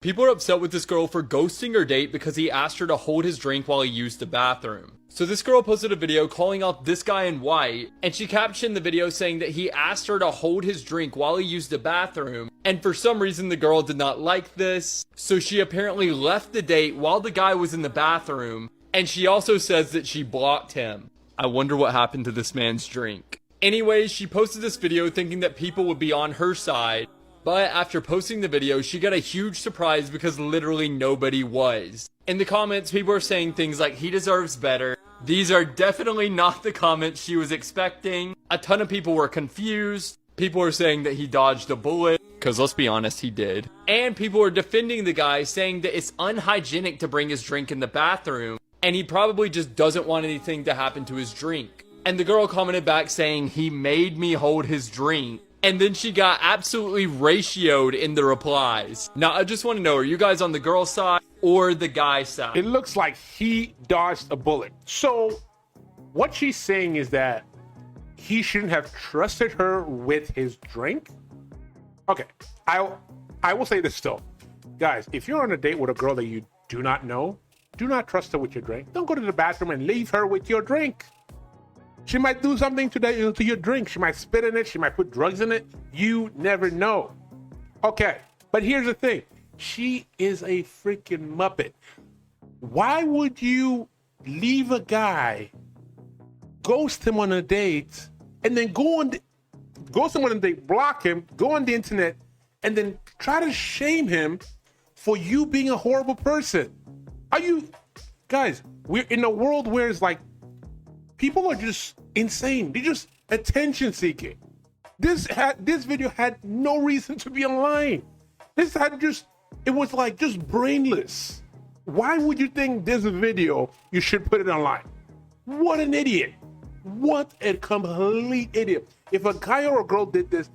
People are upset with this girl for ghosting her date because he asked her to hold his drink while he used the bathroom. So this girl posted a video calling out this guy in white, and she captioned the video saying that he asked her to hold his drink while he used the bathroom, and for some reason the girl did not like this, so she apparently left the date while the guy was in the bathroom, and she also says that she blocked him. I wonder what happened to this man's drink. Anyways, she posted this video thinking that people would be on her side, but after posting the video, she got a huge surprise because literally nobody was. In the comments, people are saying things like, he deserves better. These are definitely not the comments she was expecting. A ton of people were confused. People are saying that he dodged a bullet, because let's be honest, he did. And people are defending the guy, saying that it's unhygienic to bring his drink in the bathroom, and he probably just doesn't want anything to happen to his drink. And the girl commented back saying, he made me hold his drink. And then she got absolutely ratioed in the replies. Now, I just want to know, are you guys on the girl side or the guy side? It looks like he dodged a bullet. So what she's saying is that he shouldn't have trusted her with his drink. Okay, I will say this still. Guys, if you're on a date with a girl that you do not know, do not trust her with your drink. Don't go to the bathroom and leave her with your drink. She might do something to your drink. She might spit in it. She might put drugs in it. You never know. Okay, but here's the thing. She is a freaking Muppet. Why would you leave a guy, ghost him on a date, and then ghost him on a date, block him, go on the internet, and then try to shame him for you being a horrible person? Are you... Guys, we're in a world where it's like, people are just insane. They're just attention seeking. This video had no reason to be online. It was like just brainless. Why would you think this video, you should put it online? What an idiot. What a complete idiot. If a guy or a girl did this,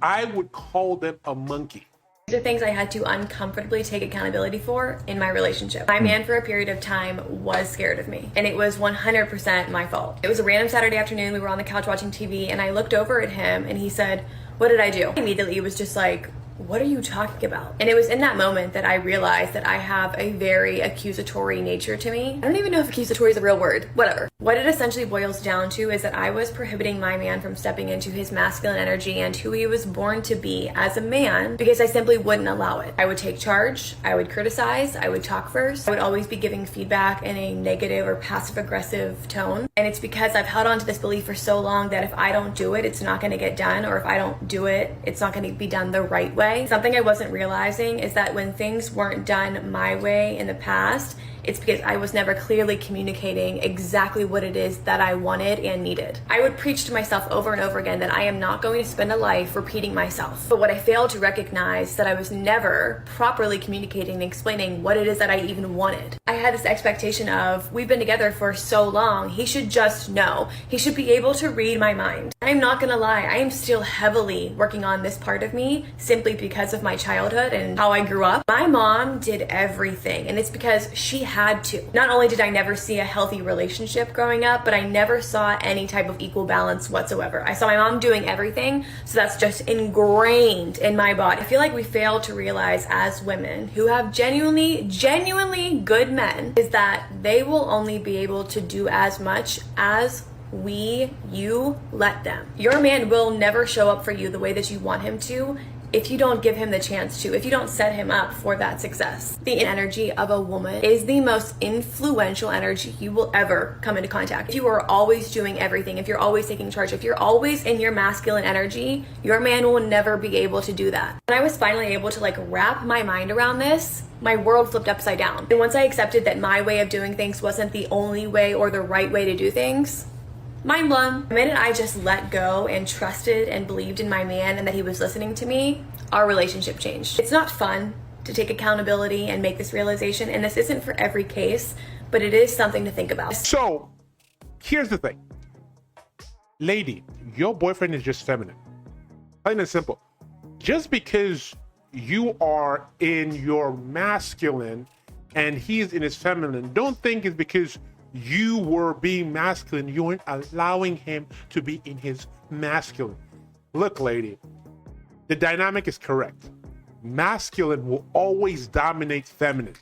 I would call them a monkey. These are things I had to uncomfortably take accountability for in my relationship. My man for a period of time was scared of me, and it was 100% my fault. It was a random Saturday afternoon. We were on the couch watching TV, and I looked over at him and he said, "What did I do?" Immediately it was just like, what are you talking about? And it was in that moment that I realized that I have a very accusatory nature to me. I don't even know if accusatory is a real word. Whatever. What it essentially boils down to is that I was prohibiting my man from stepping into his masculine energy and who he was born to be as a man because I simply wouldn't allow it. I would take charge. I would criticize. I would talk first. I would always be giving feedback in a negative or passive-aggressive tone. And it's because I've held on to this belief for so long that if I don't do it, it's not going to get done, or if I don't do it, it's not going to be done the right way. Something I wasn't realizing is that when things weren't done my way in the past, it's because I was never clearly communicating exactly what it is that I wanted and needed. I would preach to myself over and over again that I am not going to spend a life repeating myself. But what I failed to recognize is that I was never properly communicating and explaining what it is that I even wanted. I had this expectation of, we've been together for so long, he should just know. He should be able to read my mind. I'm not gonna lie, I am still heavily working on this part of me simply because of my childhood and how I grew up. My mom did everything, and it's because she had to. Not only did I never see a healthy relationship growing up, but I never saw any type of equal balance whatsoever. I saw my mom doing everything, so that's just ingrained in my body. I feel like we fail to realize as women who have genuinely good men is that they will only be able to do as much as you let them. Your man will never show up for you the way that you want him to if you don't give him the chance to, if you don't set him up for that success. The energy of a woman is the most influential energy you will ever come into contact. If you are always doing everything, if you're always taking charge, if you're always in your masculine energy, your man will never be able to do that. When I was finally able to wrap my mind around this, my world flipped upside down. And once I accepted that my way of doing things wasn't the only way or the right way to do things, mind blown. The minute I just let go and trusted and believed in my man and that he was listening to me, our relationship changed. It's not fun to take accountability and make this realization, and this isn't for every case, but it is something to think about. So, here's the thing. Lady, your boyfriend is just feminine. Plain and simple. Just because you are in your masculine and he's in his feminine, don't think it's because you were being masculine, you weren't allowing him to be in his masculine. Look, lady, the dynamic is correct. masculine will always dominate feminine.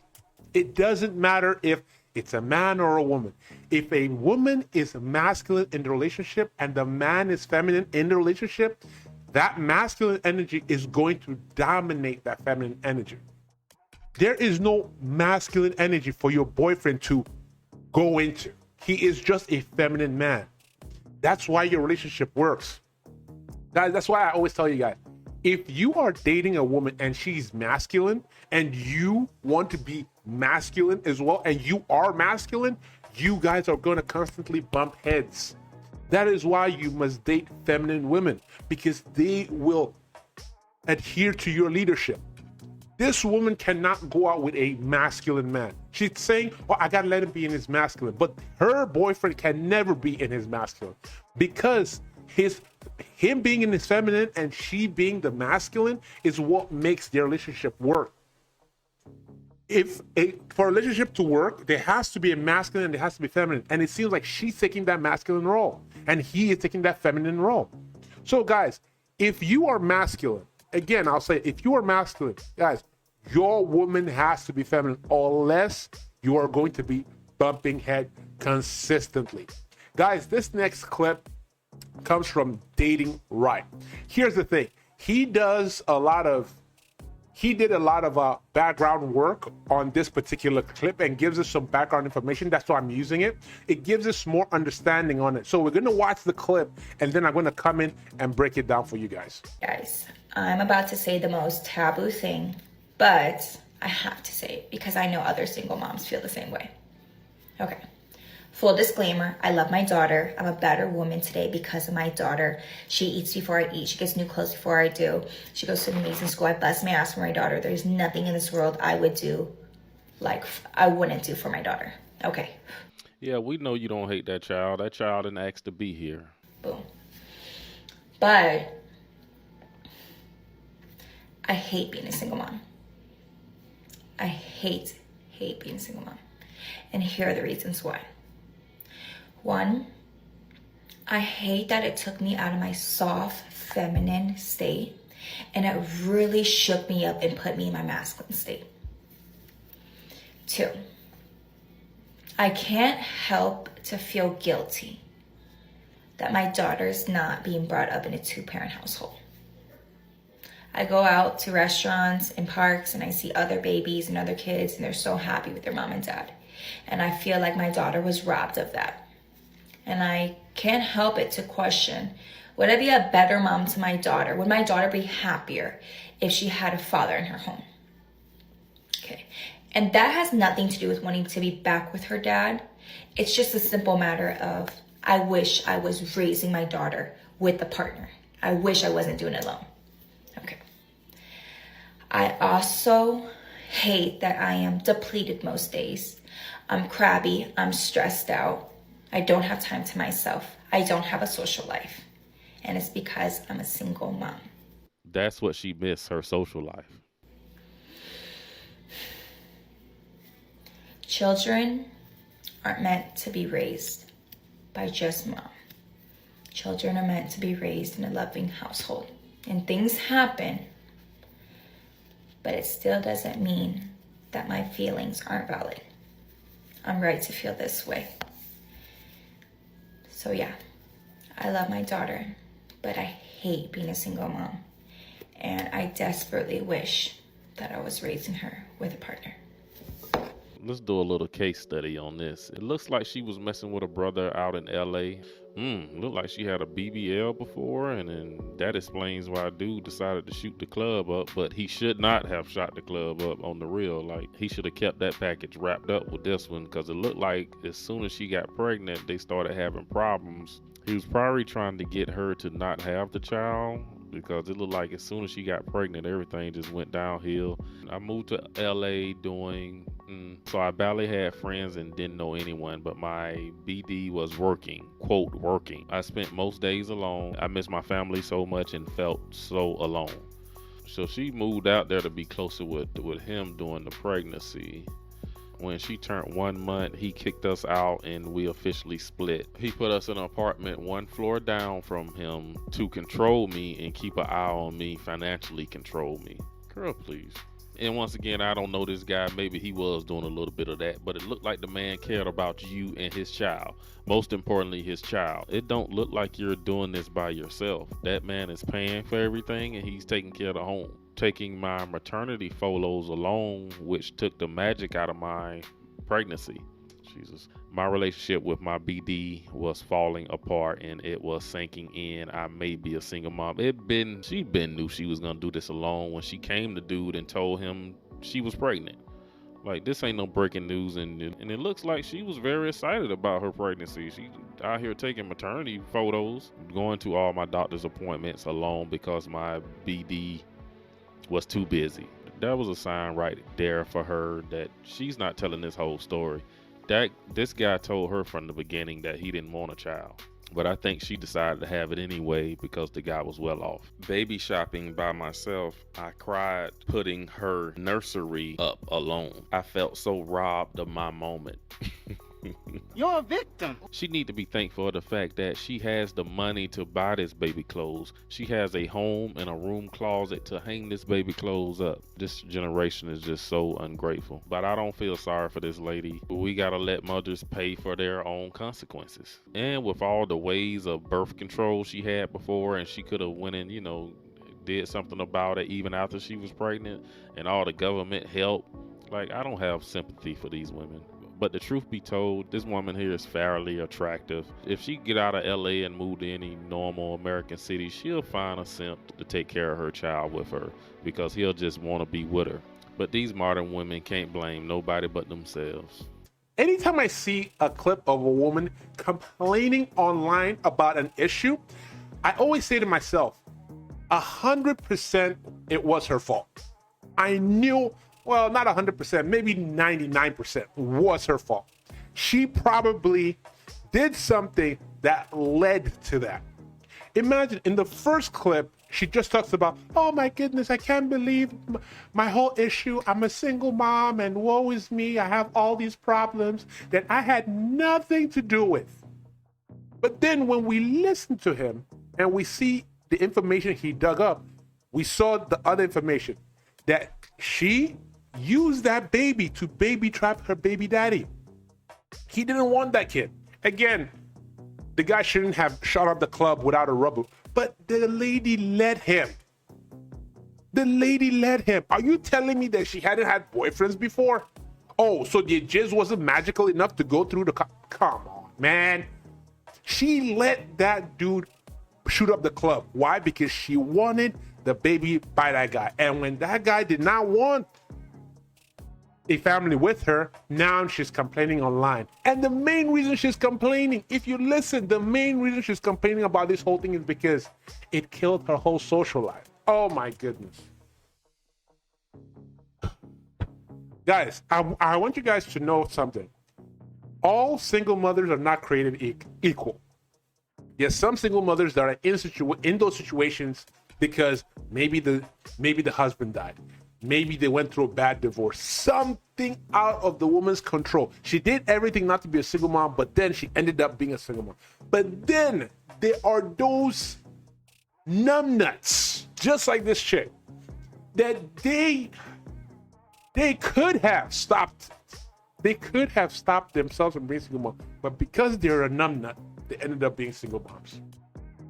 It doesn't matter if it's a man or a woman. If a woman is masculine in the relationship and the man is feminine in the relationship, that masculine energy is going to dominate that feminine energy. There is no masculine energy for your boyfriend to go into. He is just a feminine man. That's why your relationship works. Guys, that's why I always tell you guys, if you are dating a woman and she's masculine and you want to be masculine as well, and you are masculine, you guys are going to constantly bump heads. That is why you must date feminine women, because they will adhere to your leadership. This woman cannot go out with a masculine man. She's saying, oh, I gotta let him be in his masculine. But her boyfriend can never be in his masculine, because him being in his feminine and she being the masculine is what makes their relationship work. For a relationship to work, there has to be a masculine and there has to be feminine. And it seems like she's taking that masculine role and he is taking that feminine role. So guys, if you are masculine, again, I'll say, if you are masculine, guys, your woman has to be feminine, unless you are going to be bumping head consistently. Guys, this next clip comes from Dating Right. Here's the thing. He did a lot of background work on this particular clip and gives us some background information. That's why I'm using it. It gives us more understanding on it. So we're going to watch the clip and then I'm going to come in and break it down for you guys. Guys, I'm about to say the most taboo thing, but I have to say it because I know other single moms feel the same way. Okay. Full disclaimer, I love my daughter. I'm a better woman today because of my daughter. She eats before I eat. She gets new clothes before I do. She goes to an amazing school. I bust my ass for my daughter. There's nothing in this world I would do like I wouldn't do for my daughter. Okay. Yeah, we know you don't hate that child. That child didn't ask to be here. Boom. But I hate being a single mom. I hate being a single mom. And here are the reasons why. One, I hate that it took me out of my soft, feminine state, and it really shook me up and put me in my masculine state. Two, I can't help to feel guilty that my daughter's not being brought up in a two-parent household. I go out to restaurants and parks and I see other babies and other kids and they're so happy with their mom and dad. And I feel like my daughter was robbed of that. And I can't help it to question, would I be a better mom to my daughter? Would my daughter be happier if she had a father in her home? Okay. And that has nothing to do with wanting to be back with her dad. It's just a simple matter of, I wish I was raising my daughter with a partner. I wish I wasn't doing it alone. Okay. I also hate that I am depleted most days. I'm crabby. I'm stressed out. I don't have time to myself. I don't have a social life. And it's because I'm a single mom. That's what she missed, her social life. Children aren't meant to be raised by just mom. Children are meant to be raised in a loving household. And things happen, but it still doesn't mean that my feelings aren't valid. I'm right to feel this way. So yeah, I love my daughter, but I hate being a single mom. And I desperately wish that I was raising her with a partner. Let's do a little case study on this. It looks like she was messing with a brother out in LA. Looked like she had a BBL before, and then that explains why dude decided to shoot the club up, but he should not have shot the club up on the real. Like, he should have kept that package wrapped up with this one, because it looked like as soon as she got pregnant, they started having problems. He was probably trying to get her to not have the child, because it looked like as soon as she got pregnant, everything just went downhill. I moved to LA so I barely had friends and didn't know anyone, but my BD was working, quote, working. I spent most days alone. I missed my family so much and felt so alone. So she moved out there to be closer with him during the pregnancy. When she turned 1 month, he kicked us out and we officially split. He put us in an apartment 1 floor down from him to control me and keep an eye on me, financially control me. Girl, please. And once again, I don't know this guy. Maybe he was doing a little bit of that, but it looked like the man cared about you and his child. Most importantly, his child. It don't look like you're doing this by yourself. That man is paying for everything and he's taking care of the home. Taking my maternity photos alone, which took the magic out of my pregnancy. Jesus. My relationship with my BD was falling apart and it was sinking in. I may be a single mom. She knew she was gonna do this alone when she came to dude and told him she was pregnant. Like, this ain't no breaking news, and it looks like she was very excited about her pregnancy. She out here taking maternity photos, going to all my doctor's appointments alone because my BD was too busy. That was a sign right there for her that she's not telling this whole story. This guy told her from the beginning that he didn't want a child, but I think she decided to have it anyway because the guy was well off. Baby shopping by myself, I cried putting her nursery up alone. I felt so robbed of my moment. You're a victim. She need to be thankful for the fact that she has the money to buy this baby clothes. She has a home and a room closet to hang this baby clothes up. This generation is just so ungrateful. But I don't feel sorry for this lady. We gotta let mothers pay for their own consequences. And with all the ways of birth control she had before, and she could have went and, did something about it even after she was pregnant, and all the government help. Like, I don't have sympathy for these women. But the truth be told, this woman here is fairly attractive. If she get out of LA and move to any normal American city, she'll find a simp to take care of her child with her because he'll just want to be with her. But these modern women can't blame nobody but themselves. Anytime I see a clip of a woman complaining online about an issue, I always say to myself, 100% it was her fault. I knew, well, not 100%, maybe 99% was her fault. She probably did something that led to that. Imagine in the first clip, she just talks about, oh my goodness, I can't believe my whole issue. I'm a single mom and woe is me. I have all these problems that I had nothing to do with. But then when we listen to him and we see the information he dug up, we saw the other information that she used that baby to baby trap her baby daddy. He didn't want that kid. Again, the guy shouldn't have shot up the club without a rubber, but the lady let him. The lady let him. Are you telling me that she hadn't had boyfriends before? Oh, so the jizz wasn't magical enough to go through the come on, man. She let that dude shoot up the club. Why? Because she wanted the baby by that guy. And when that guy did not want a family with her, now she's complaining online. And the main reason she's complaining, if you listen, the main reason she's complaining about this whole thing is because it killed her whole social life. Oh my goodness. Guys, I want you guys to know something. All single mothers are not created equal. Yes, some single mothers that are in those situations because maybe the husband died. Maybe they went through a bad divorce. Something out of the woman's control. She did everything not to be a single mom, but then she ended up being a single mom. But then there are those numbnuts, just like this chick, that they could have stopped. They could have stopped themselves from being single moms, but because they're a numbnut, they ended up being single moms.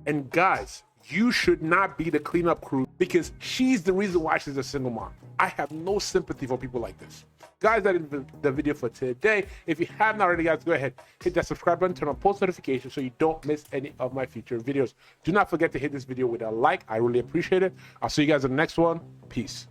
And guys, you should not be the cleanup crew because she's the reason why she's a single mom. I have no sympathy for people like this. Guys, that is the video for today. If you haven't already, guys, go ahead, hit that subscribe button, turn on post notifications so you don't miss any of my future videos. Do not forget to hit this video with a like. I really appreciate it. I'll see you guys in the next one. Peace.